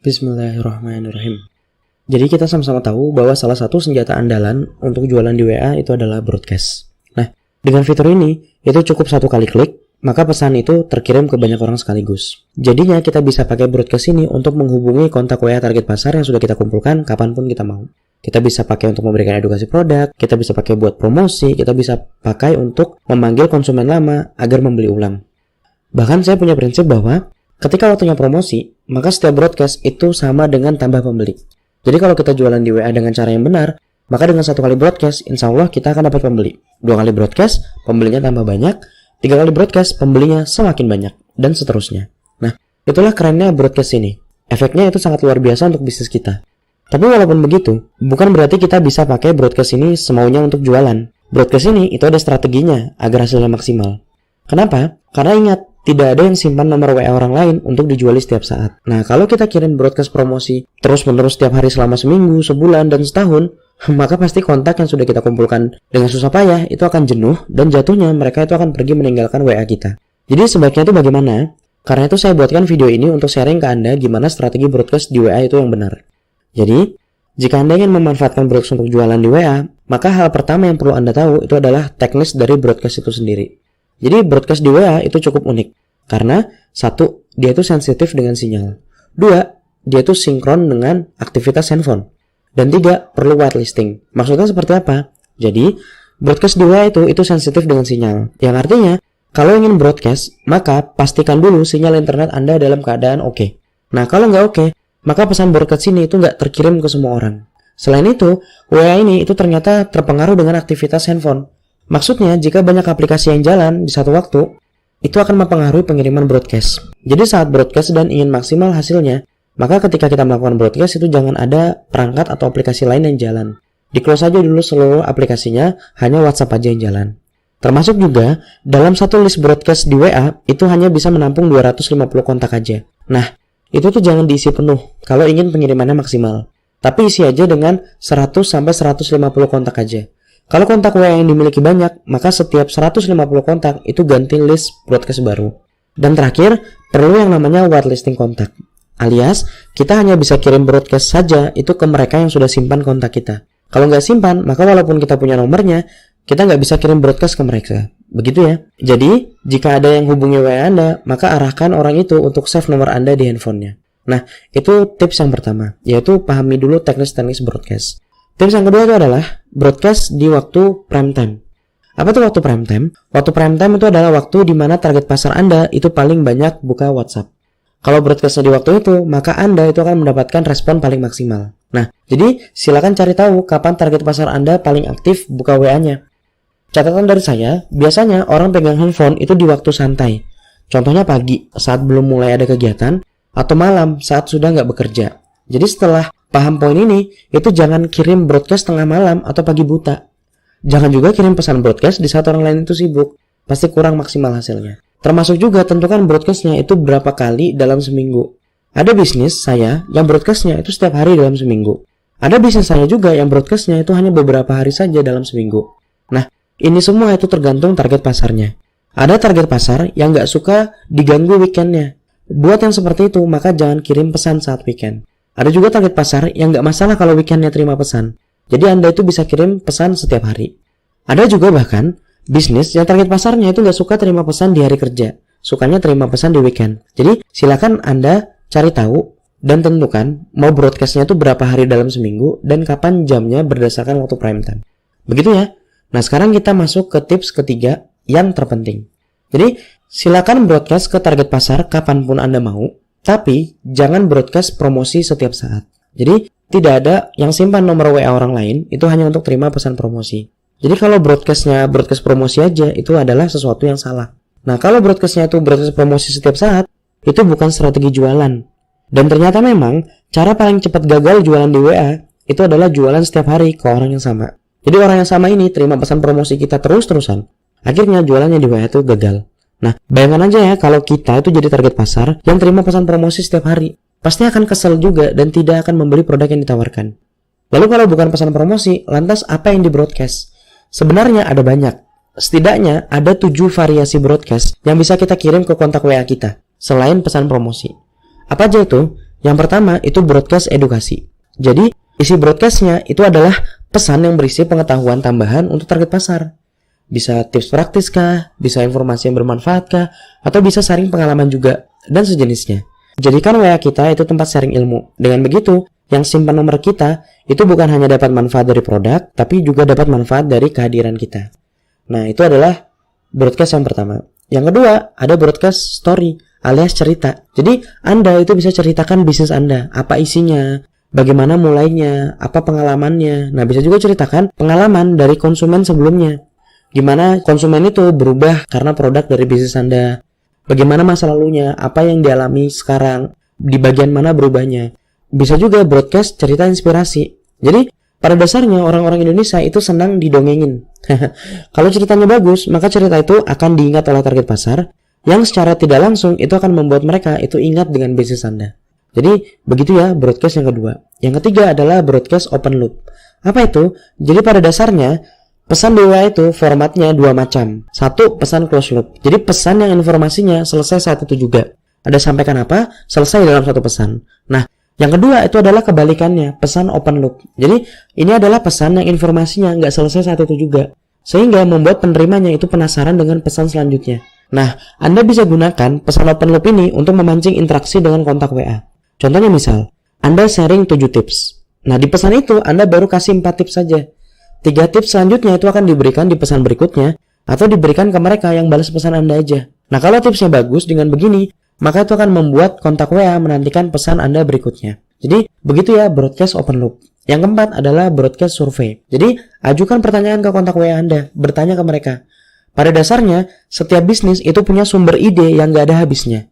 Bismillahirrahmanirrahim. Jadi kita sama-sama tahu bahwa salah satu senjata andalan untuk jualan di WA itu adalah broadcast. Nah, dengan fitur ini, itu cukup satu kali klik, maka pesan itu terkirim ke banyak orang sekaligus. Jadinya kita bisa pakai broadcast ini untuk menghubungi kontak WA target pasar yang sudah kita kumpulkan kapanpun kita mau. Kita bisa pakai untuk memberikan edukasi produk, kita bisa pakai buat promosi, kita bisa pakai untuk memanggil konsumen lama agar membeli ulang. Bahkan saya punya prinsip bahwa ketika waktunya promosi, maka setiap broadcast itu sama dengan tambah pembeli. Jadi kalau kita jualan di WA dengan cara yang benar, maka dengan satu kali broadcast, insya Allah kita akan dapat pembeli. 2 kali broadcast, pembelinya tambah banyak. 3 kali broadcast, pembelinya semakin banyak. Dan seterusnya. Nah, itulah kerennya broadcast ini. Efeknya itu sangat luar biasa untuk bisnis kita. Tapi walaupun begitu, bukan berarti kita bisa pakai broadcast ini semaunya untuk jualan. Broadcast ini itu ada strateginya agar hasilnya maksimal. Kenapa? Karena ingat, tidak ada yang simpan nomor WA orang lain untuk dijuali setiap saat. Nah, kalau kita kirim broadcast promosi terus-menerus setiap hari selama seminggu, sebulan, dan setahun, maka pasti kontak yang sudah kita kumpulkan dengan susah payah itu akan jenuh dan jatuhnya mereka itu akan pergi meninggalkan WA kita. Jadi sebaiknya itu bagaimana? Karena itu saya buatkan video ini untuk sharing ke Anda gimana strategi broadcast di WA itu yang benar. Jadi, jika Anda ingin memanfaatkan broadcast untuk jualan di WA, maka hal pertama yang perlu Anda tahu itu adalah teknis dari broadcast itu sendiri. Jadi broadcast di WA itu cukup unik. Karena 1, dia itu sensitif dengan sinyal. 2, dia itu sinkron dengan aktivitas handphone. Dan 3, perlu whitelisting. Maksudnya seperti apa? Jadi, broadcast di WA itu sensitif dengan sinyal. Yang artinya, kalau ingin broadcast, maka pastikan dulu sinyal internet Anda dalam keadaan oke. Nah, kalau nggak oke, maka pesan broadcast ini itu nggak terkirim ke semua orang. Selain itu, WA ini itu ternyata terpengaruh dengan aktivitas handphone. Maksudnya, jika banyak aplikasi yang jalan di satu waktu, itu akan mempengaruhi pengiriman broadcast. Jadi saat broadcast dan ingin maksimal hasilnya, maka ketika kita melakukan broadcast itu jangan ada perangkat atau aplikasi lain yang jalan. Di-close aja dulu seluruh aplikasinya, hanya WhatsApp aja yang jalan. Termasuk juga, dalam satu list broadcast di WA, itu hanya bisa menampung 250 kontak aja. Nah, itu tuh jangan diisi penuh kalau ingin pengirimannya maksimal. Tapi isi aja dengan 100-150 kontak aja. Kalau kontak WA yang dimiliki banyak, maka setiap 150 kontak itu ganti list broadcast baru. Dan terakhir, perlu yang namanya whitelisting kontak. Alias, kita hanya bisa kirim broadcast saja itu ke mereka yang sudah simpan kontak kita. Kalau nggak simpan, maka walaupun kita punya nomornya, kita nggak bisa kirim broadcast ke mereka. Begitu ya. Jadi, jika ada yang hubungi WA Anda, maka arahkan orang itu untuk save nomor Anda di handphonenya. Nah, itu tips yang pertama, yaitu pahami dulu teknis-teknis broadcast. Tips yang kedua itu adalah broadcast di waktu prime time. Apa tuh waktu prime time? Waktu prime time itu adalah waktu di mana target pasar Anda itu paling banyak buka WhatsApp. Kalau broadcastnya di waktu itu, maka Anda itu akan mendapatkan respon paling maksimal. Nah, jadi silakan cari tahu kapan target pasar Anda paling aktif buka WA-nya. Catatan dari saya, biasanya orang pegang handphone itu di waktu santai. Contohnya pagi, saat belum mulai ada kegiatan, atau malam, saat sudah nggak bekerja. Jadi setelah paham poin ini, itu jangan kirim broadcast tengah malam atau pagi buta. Jangan juga kirim pesan broadcast di saat orang lain itu sibuk. Pasti kurang maksimal hasilnya. Termasuk juga tentukan broadcastnya itu berapa kali dalam seminggu. Ada bisnis saya yang broadcastnya itu setiap hari dalam seminggu. Ada bisnis saya juga yang broadcastnya itu hanya beberapa hari saja dalam seminggu. Nah, ini semua itu tergantung target pasarnya. Ada target pasar yang nggak suka diganggu weekendnya. Buat yang seperti itu, maka jangan kirim pesan saat weekend. Ada juga target pasar yang nggak masalah kalau weekendnya terima pesan. Jadi Anda itu bisa kirim pesan setiap hari. Ada juga bahkan bisnis yang target pasarnya itu nggak suka terima pesan di hari kerja. Sukanya terima pesan di weekend. Jadi silakan Anda cari tahu dan tentukan mau broadcastnya itu berapa hari dalam seminggu dan kapan jamnya berdasarkan waktu prime time. Begitu ya. Nah sekarang kita masuk ke tips ketiga yang terpenting. Jadi silakan broadcast ke target pasar kapanpun Anda mau. Tapi, jangan broadcast promosi setiap saat. Jadi, tidak ada yang simpan nomor WA orang lain, itu hanya untuk terima pesan promosi. Jadi, kalau broadcastnya broadcast promosi aja, itu adalah sesuatu yang salah. Nah, kalau broadcastnya itu broadcast promosi setiap saat, itu bukan strategi jualan. Dan ternyata memang, cara paling cepat gagal jualan di WA, itu adalah jualan setiap hari ke orang yang sama. Jadi, orang yang sama ini terima pesan promosi kita terus-terusan. Akhirnya, jualannya di WA itu gagal. Nah, bayangkan aja ya kalau kita itu jadi target pasar yang terima pesan promosi setiap hari. Pasti akan kesel juga dan tidak akan membeli produk yang ditawarkan. Lalu kalau bukan pesan promosi, lantas apa yang di broadcast? Sebenarnya ada banyak. Setidaknya ada 7 variasi broadcast yang bisa kita kirim ke kontak WA kita, selain pesan promosi. Apa aja itu? Yang pertama itu broadcast edukasi. Jadi isi broadcastnya itu adalah pesan yang berisi pengetahuan tambahan untuk target pasar. Bisa tips praktis kah, bisa informasi yang bermanfaat kah, atau bisa sharing pengalaman juga, dan sejenisnya. Jadikan WA kita itu tempat sharing ilmu. Dengan begitu, yang simpan nomor kita itu bukan hanya dapat manfaat dari produk, tapi juga dapat manfaat dari kehadiran kita. Nah, itu adalah broadcast yang pertama. Yang kedua, ada broadcast story alias cerita. Jadi, Anda itu bisa ceritakan bisnis Anda, apa isinya, bagaimana mulainya, apa pengalamannya. Nah, bisa juga ceritakan pengalaman dari konsumen sebelumnya. Gimana konsumen itu berubah karena produk dari bisnis Anda. Bagaimana masa lalunya, apa yang dialami sekarang, di bagian mana berubahnya. Bisa juga broadcast cerita inspirasi. Jadi, pada dasarnya orang-orang Indonesia itu senang didongengin. Kalau ceritanya bagus, maka cerita itu akan diingat oleh target pasar, yang secara tidak langsung itu akan membuat mereka itu ingat dengan bisnis Anda. Jadi, begitu ya broadcast yang kedua. Yang ketiga adalah broadcast open loop. Apa itu? Jadi pada dasarnya, pesan di WA itu formatnya dua macam. Satu, pesan close loop. Jadi pesan yang informasinya selesai saat itu juga. Ada sampaikan apa, selesai dalam satu pesan. Nah, yang kedua itu adalah kebalikannya, pesan open loop. Jadi ini adalah pesan yang informasinya nggak selesai saat itu juga. Sehingga membuat penerimanya itu penasaran dengan pesan selanjutnya. Nah, Anda bisa gunakan pesan open loop ini untuk memancing interaksi dengan kontak WA. Contohnya misal, Anda sharing 7 tips. Nah, di pesan itu Anda baru kasih 4 tips saja. 3 tips selanjutnya itu akan diberikan di pesan berikutnya atau diberikan ke mereka yang balas pesan Anda aja. Nah, kalau tipsnya bagus dengan begini, maka itu akan membuat kontak WA menantikan pesan Anda berikutnya. Jadi, begitu ya broadcast open loop. Yang keempat adalah broadcast survei. Jadi, ajukan pertanyaan ke kontak WA Anda, bertanya ke mereka. Pada dasarnya, setiap bisnis itu punya sumber ide yang gak ada habisnya.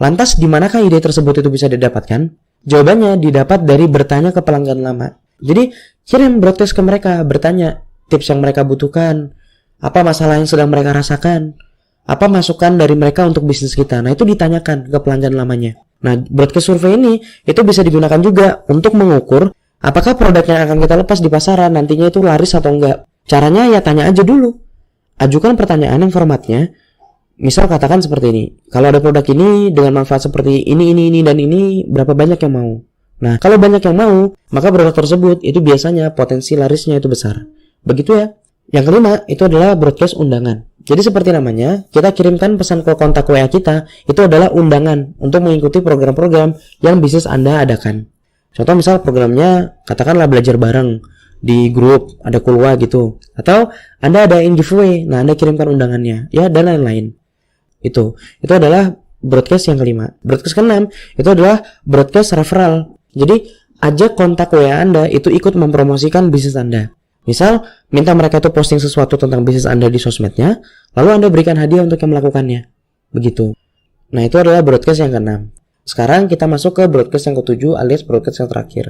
Lantas, di manakah ide tersebut itu bisa didapatkan? Jawabannya didapat dari bertanya ke pelanggan lama. Jadi, kirim broadcast ke mereka, bertanya tips yang mereka butuhkan, apa masalah yang sedang mereka rasakan, apa masukan dari mereka untuk bisnis kita. Nah, itu ditanyakan ke pelanggan lamanya. Nah, broadcast survei ini itu bisa digunakan juga untuk mengukur apakah produk yang akan kita lepas di pasaran nantinya itu laris atau enggak. Caranya ya tanya aja dulu. Ajukan pertanyaan yang formatnya, misal katakan seperti ini. Kalau ada produk ini dengan manfaat seperti ini, dan ini, berapa banyak yang mau? Nah, kalau banyak yang mau, maka produk tersebut itu biasanya potensi larisnya itu besar. Begitu ya. Yang kelima, itu adalah broadcast undangan. Jadi seperti namanya, kita kirimkan pesan ke kontak WA kita, itu adalah undangan untuk mengikuti program-program yang bisnis Anda adakan. Contoh misal programnya, katakanlah belajar bareng di grup, ada kulwa gitu. Atau Anda adain giveaway, nah Anda kirimkan undangannya, ya dan lain-lain. Itu adalah broadcast yang kelima. Broadcast keenam, itu adalah broadcast referral. Jadi, ajak kontak WA Anda itu ikut mempromosikan bisnis Anda. Misal, minta mereka itu posting sesuatu tentang bisnis Anda di sosmednya, lalu Anda berikan hadiah untuk yang melakukannya. Begitu. Nah, itu adalah broadcast yang keenam. Sekarang kita masuk ke broadcast yang ketujuh alias broadcast yang terakhir,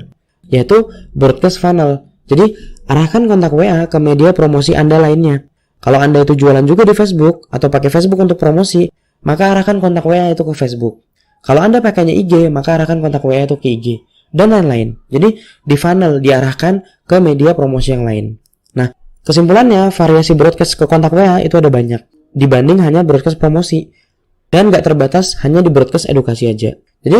yaitu broadcast funnel. Jadi, arahkan kontak WA ke media promosi Anda lainnya. Kalau Anda itu jualan juga di Facebook atau pakai Facebook untuk promosi, maka arahkan kontak WA itu ke Facebook. Kalau Anda pakainya IG, maka arahkan kontak WA itu ke IG. Dan lain-lain. Jadi di funnel diarahkan ke media promosi yang lain. Nah, kesimpulannya variasi broadcast ke kontak WA itu ada banyak dibanding hanya broadcast promosi, dan gak terbatas hanya di broadcast edukasi aja. Jadi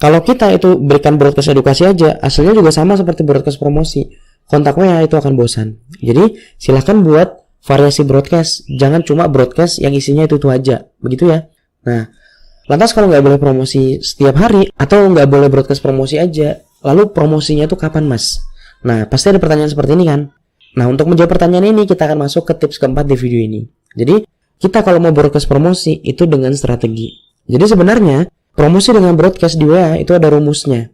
kalau kita itu berikan broadcast edukasi aja, hasilnya juga sama seperti broadcast promosi. Kontak WA itu akan bosan. Jadi silahkan buat variasi broadcast, jangan cuma broadcast yang isinya itu aja. Begitu ya. Nah, lantas kalau nggak boleh promosi setiap hari atau nggak boleh broadcast promosi aja, lalu promosinya itu kapan mas? Nah, pasti ada pertanyaan seperti ini kan? Nah, untuk menjawab pertanyaan ini kita akan masuk ke tips keempat di video ini. Jadi, kita kalau mau broadcast promosi itu dengan strategi. Jadi sebenarnya promosi dengan broadcast di WA itu ada rumusnya.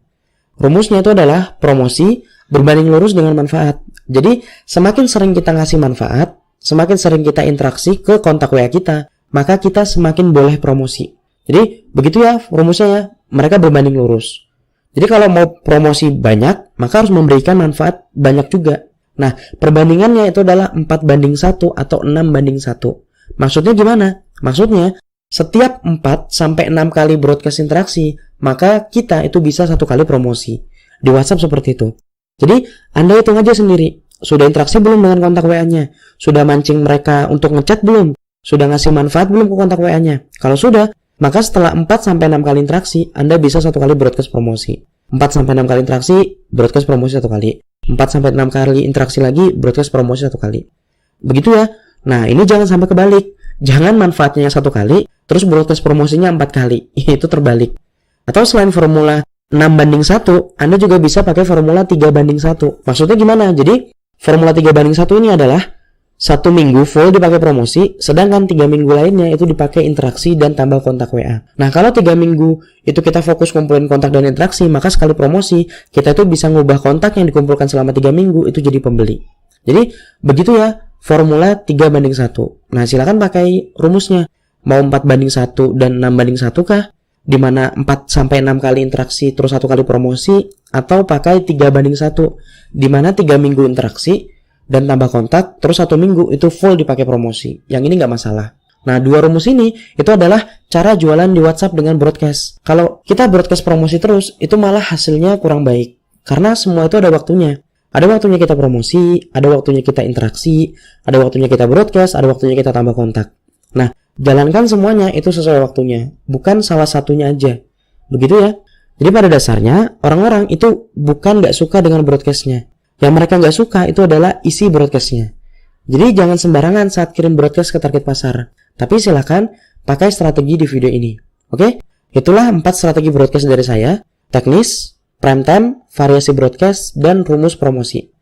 Rumusnya itu adalah promosi berbanding lurus dengan manfaat. Jadi, semakin sering kita ngasih manfaat, semakin sering kita interaksi ke kontak WA kita, maka kita semakin boleh promosi. Jadi begitu ya rumusnya ya, mereka berbanding lurus. Jadi kalau mau promosi banyak, maka harus memberikan manfaat banyak juga. Nah, perbandingannya itu adalah 4:1 atau 6:1. Maksudnya gimana? Maksudnya, setiap 4 sampai 6 kali broadcast interaksi, maka kita itu bisa 1 kali promosi. Di WhatsApp seperti itu. Jadi, Anda hitung aja sendiri. Sudah interaksi belum dengan kontak WA-nya? Sudah mancing mereka untuk ngechat belum? Sudah ngasih manfaat belum ke kontak WA-nya? Kalau sudah, Maka setelah 4-6 kali interaksi, Anda bisa 1 kali broadcast promosi. 4-6 kali interaksi, broadcast promosi 1 kali. 4-6 kali interaksi lagi, broadcast promosi 1 kali. Begitu ya. Nah, ini jangan sampai kebalik. Jangan manfaatnya 1 kali, terus broadcast promosinya 4 kali. Itu terbalik. Atau selain formula 6:1, Anda juga bisa pakai formula 3:1. Maksudnya gimana? Jadi, formula 3:1 ini adalah 1 minggu full dipakai promosi, sedangkan 3 minggu lainnya itu dipakai interaksi dan tambah kontak WA. Nah, kalau 3 minggu itu kita fokus kumpulin kontak dan interaksi, maka sekali promosi, kita itu bisa ngubah kontak yang dikumpulkan selama 3 minggu itu jadi pembeli. Jadi, begitu ya, formula 3:1. Nah, silakan pakai rumusnya. Mau 4:1 dan 6:1 kah? Di mana 4-6 kali interaksi terus 1 kali promosi, atau pakai 3:1 di mana 3 minggu interaksi dan tambah kontak terus 1 minggu itu full dipakai promosi. Yang ini nggak masalah. Nah, 2 rumus ini itu adalah cara jualan di WhatsApp dengan broadcast. Kalau kita broadcast promosi terus, itu malah hasilnya kurang baik. Karena semua itu ada waktunya. Ada waktunya kita promosi, ada waktunya kita interaksi, ada waktunya kita broadcast, ada waktunya kita tambah kontak. Nah, jalankan semuanya itu sesuai waktunya, bukan salah satunya aja. Begitu ya. Jadi pada dasarnya, orang-orang itu bukan nggak suka dengan broadcastnya. Yang mereka nggak suka itu adalah isi broadcastnya. Jadi jangan sembarangan saat kirim broadcast ke target pasar. Tapi silakan pakai strategi di video ini. Oke? Itulah 4 strategi broadcast dari saya. Teknis, prime time, variasi broadcast, dan rumus promosi.